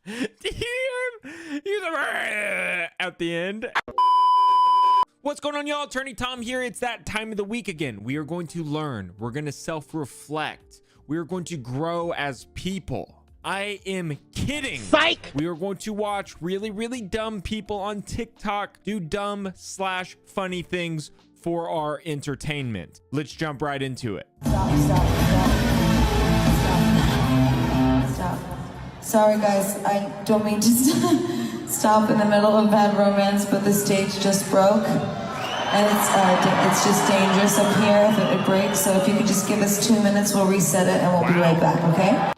Do you hear him? He's at the end. What's going on, y'all? Attorney Tom here. It's that time of the week again. We are going to learn. We're going to self-reflect. We are going to grow as people. I am kidding. Psych! We are going to watch really, really dumb people on TikTok do dumb/funny things for our entertainment. Let's jump right into it. Stop. Sorry, guys. I don't mean to stop in the middle of bad romance, but the stage just broke. And it's just dangerous up here if it breaks. So if you could just give us 2 minutes, we'll reset it and we'll be right back, okay?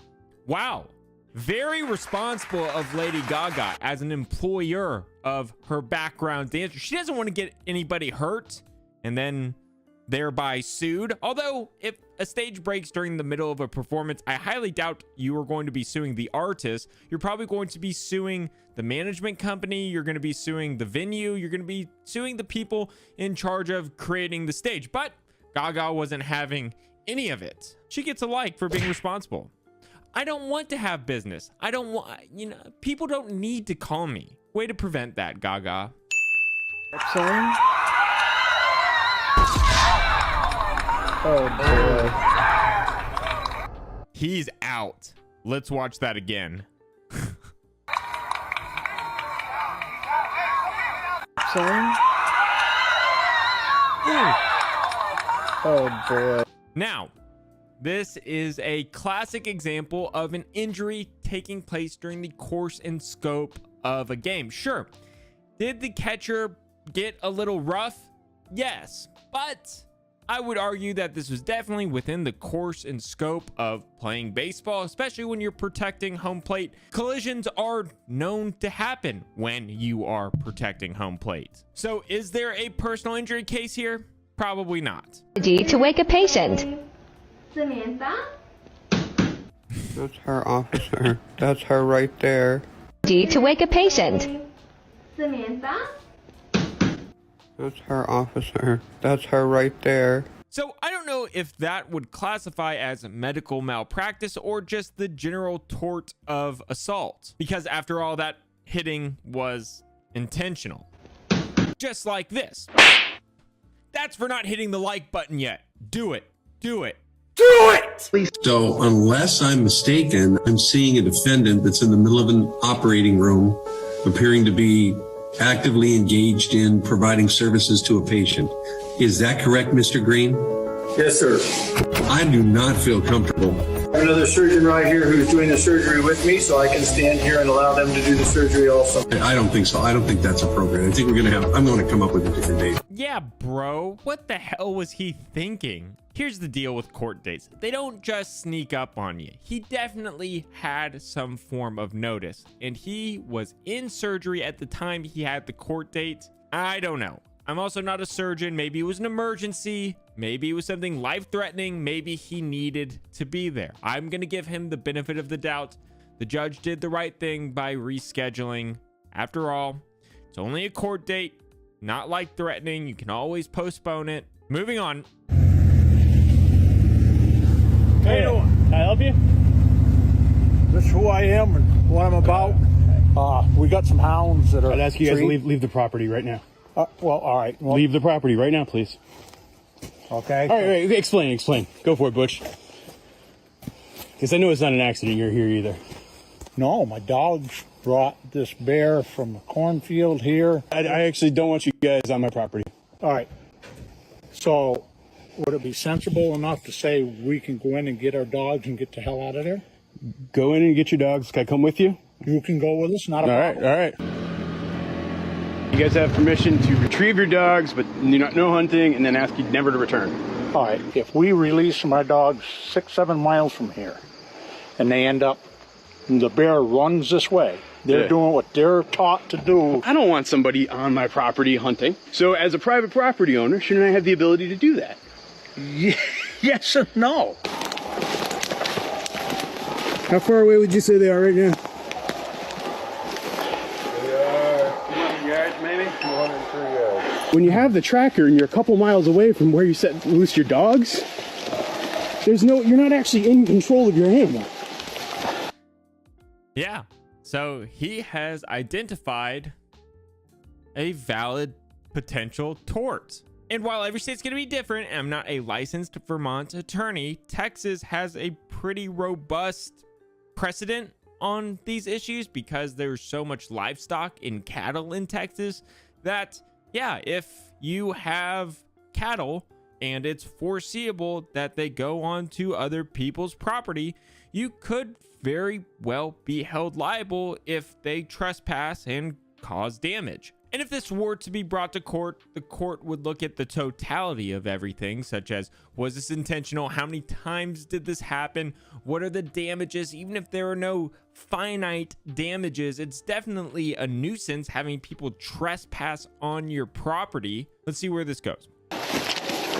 Wow. Very responsible of Lady Gaga as an employer of her background dancer. She doesn't want to get anybody hurt and then thereby sued. Although if a stage breaks during the middle of a performance, I highly doubt you are going to be suing the artist. You're probably going to be suing the management company. You're going to be suing the venue. You're going to be suing the people in charge of creating the stage. But Gaga wasn't having any of it. She gets a like for being responsible. I don't want to have business. I don't want, people don't need to call me. Way to prevent that, Gaga. Excellent. Oh boy. He's out. Let's watch that again. Excellent. Oh boy. Now, this is a classic example of an injury taking place during the course and scope of a game. Sure, did the catcher get a little rough? Yes, but I would argue that this was definitely within the course and scope of playing baseball, especially when you're protecting home plate. Collisions are known to happen when you are protecting home plate. So is there a personal injury case here? Probably not. To wake a patient. Samantha? That's her, officer. That's her right there. To wake a patient. Samantha? That's her, officer. That's her right there. So I don't know if that would classify as medical malpractice or just the general tort of assault, because after all, that hitting was intentional. Just like this. That's for not hitting the like button yet. Do it. Do it. Do it! So unless I'm mistaken, I'm seeing a defendant that's in the middle of an operating room appearing to be actively engaged in providing services to a patient. Is that correct, Mr. Green? Yes, sir. I do not feel comfortable. I have another surgeon right here who's doing the surgery with me, so I can stand here and allow them to do the surgery also. I don't think so. I don't think that's appropriate. I think I'm going to come up with a different date. Yeah, bro. What the hell was he thinking? Here's the deal with court dates. They don't just sneak up on you. He definitely had some form of notice, and he was in surgery at the time he had the court date. I don't know. I'm also not a surgeon. Maybe it was an emergency. Maybe it was something life-threatening. Maybe he needed to be there. I'm going to give him the benefit of the doubt. The judge did the right thing by rescheduling. After all, it's only a court date, not life-threatening. You can always postpone it. Moving on. How you doing? Can I help you? This is who I am and what I'm about. We got some hounds that are... I'd ask you guys to leave the property right now. Well, all right. Well, leave the property right now, please. Okay. All right, explain. Go for it, Butch. Because I know it's not an accident you're here either. No, my dogs brought this bear from a cornfield here. I actually don't want you guys on my property. All right. So, would it be sensible enough to say we can go in and get our dogs and get the hell out of there? Go in and get your dogs. Can I come with you? You can go with us, not a problem. All right. You guys have permission to retrieve your dogs, but no hunting, and then ask you never to return. All right. If we release my dogs 6-7 miles from here, and they end up, the bear runs this way, they're doing what they're taught to do. I don't want somebody on my property hunting. So as a private property owner, shouldn't I have the ability to do that? Yes and no. How far away would you say they are right now? They are 200 yards, maybe? 203 yards. When you have the tracker and you're a couple miles away from where you set loose your dogs, you're not actually in control of your animal. Yeah, So he has identified a valid potential tort. And while every state's going to be different, and I'm not a licensed Vermont attorney, Texas has a pretty robust precedent on these issues because there's so much livestock in cattle in Texas that, yeah, if you have cattle and it's foreseeable that they go on to other people's property, you could very well be held liable if they trespass and cause damage. And if this were to be brought to court, the court would look at the totality of everything, such as, was this intentional? How many times did this happen? What are the damages? Even if there are no finite damages, it's definitely a nuisance having people trespass on your property. Let's see where this goes.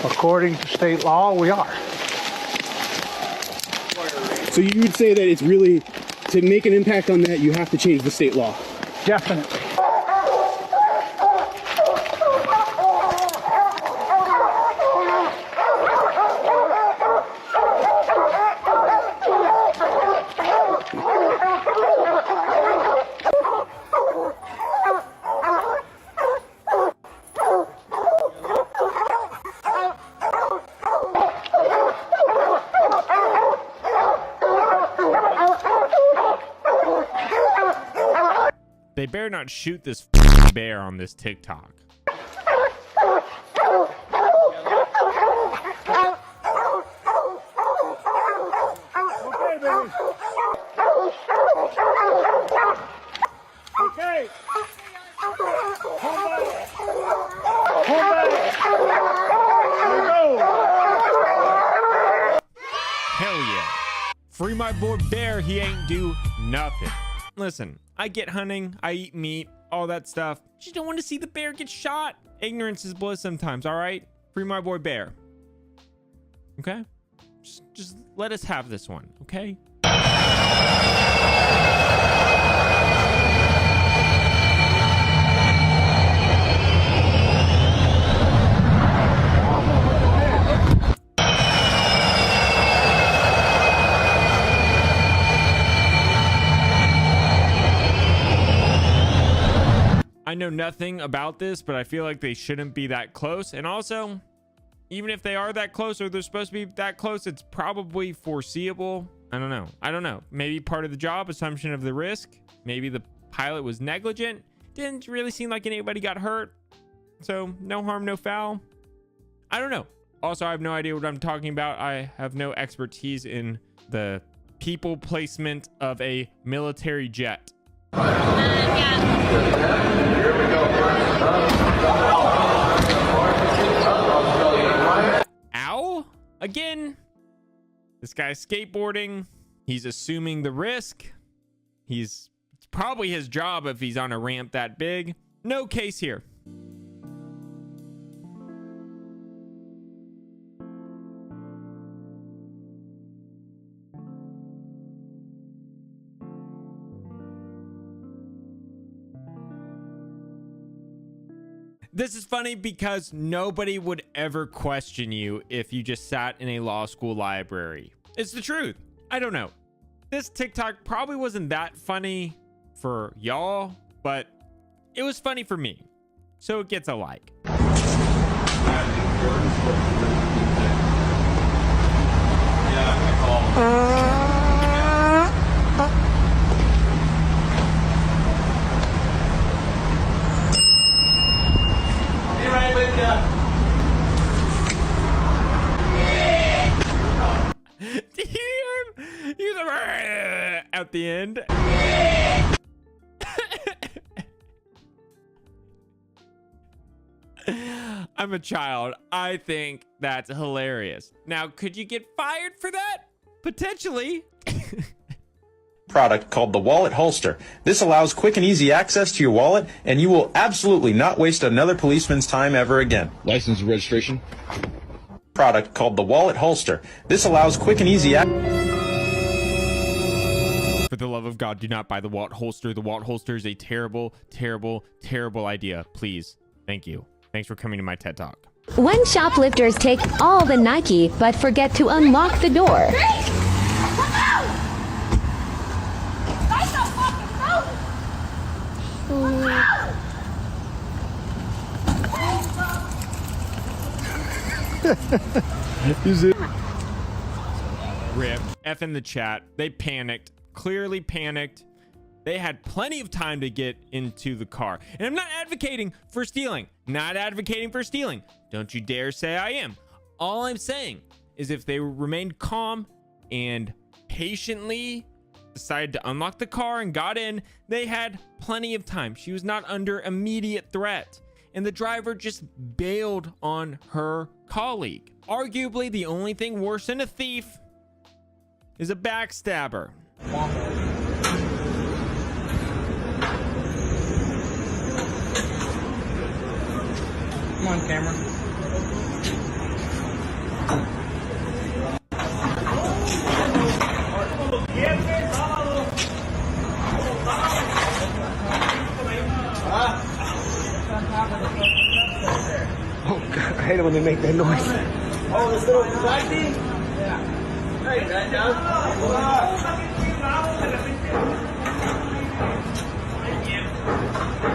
According to state law, we are. So you would say that it's really, to make an impact on that, you have to change the state law? Definitely. They better not shoot this bear on this TikTok. Okay. Hell yeah. Free my boy Bear, he ain't do nothing. Listen, I get hunting, I eat meat, all that stuff. Just don't want to see the bear get shot. Ignorance is bliss sometimes, all right? Free my boy Bear. Okay? Just let us have this one, okay? I know nothing about this, but I feel like they shouldn't be that close. And also, even if they are that close or they're supposed to be that close, it's probably foreseeable. I don't know. Maybe part of the job, assumption of the risk. Maybe the pilot was negligent. Didn't really seem like anybody got hurt. So no harm, no foul. I don't know. Also, I have no idea what I'm talking about. I have no expertise in the people placement of a military jet. Ow! Again, this guy's skateboarding. He's assuming the risk. It's probably his job if he's on a ramp that big. No case here. This is funny because nobody would ever question you if you just sat in a law school library. It's the truth. I don't know. This TikTok probably wasn't that funny for y'all, but it was funny for me. So it gets a like. Do you hear him? He's at the end. I'm a child. I think that's hilarious. Now, could you get fired for that? Potentially. Product called the Wallet Holster. This allows quick and easy access to your wallet, and you will absolutely not waste another policeman's time ever again. License and registration. Product called the Wallet Holster. This allows quick and easy access. For the love of God, do not buy the Wallet Holster. The Wallet Holster is a terrible, terrible, terrible idea. Please. Thank you. Thanks for coming to my TED Talk. When shoplifters take all the Nike but forget to unlock the door. Rip. F in the chat. They panicked. Clearly panicked. They had plenty of time to get into the car. And I'm not advocating for stealing. Not advocating for stealing. Don't you dare say I am. All I'm saying is if they remained calm and patiently decided to unlock the car and got in, they had plenty of time. She was not under immediate threat. And the driver just bailed on her colleague. Arguably, the only thing worse than a thief is a backstabber. Come on, camera. Oh God, I hate it when they make that noise. Oh, this little flashy? Yeah. Hey, that does.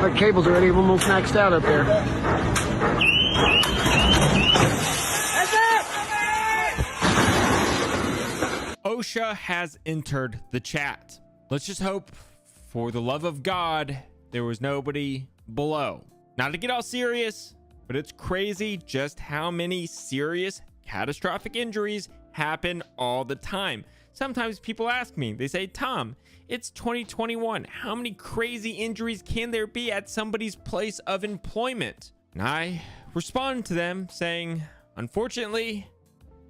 My cable's already almost maxed out up there. OSHA has entered the chat. Let's just hope, for the love of God, there was nobody below. Not to get all serious, but it's crazy just how many serious catastrophic injuries happen all the time. Sometimes people ask me, they say, Tom, it's 2021. How many crazy injuries can there be at somebody's place of employment? And I respond to them saying, unfortunately,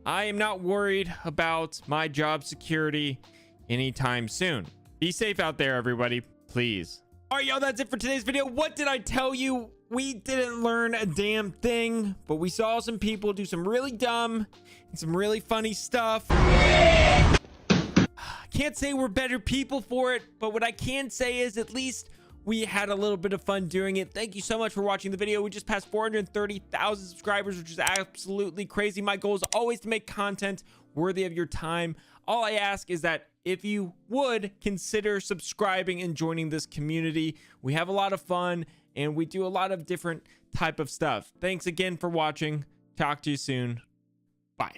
I am not worried about my job security anytime soon. Be safe out there, everybody, please. All right, y'all, that's it for today's video. What did I tell you? We didn't learn a damn thing, but we saw some people do some really dumb and some really funny stuff. I can't say we're better people for it, but what I can say is at least we had a little bit of fun doing it. Thank you so much for watching the video. We just passed 430,000 subscribers, which is absolutely crazy. My goal is always to make content worthy of your time. All I ask is that if you would consider subscribing and joining this community. We have a lot of fun and we do a lot of different type of stuff. Thanks again for watching. Talk to you soon. Bye.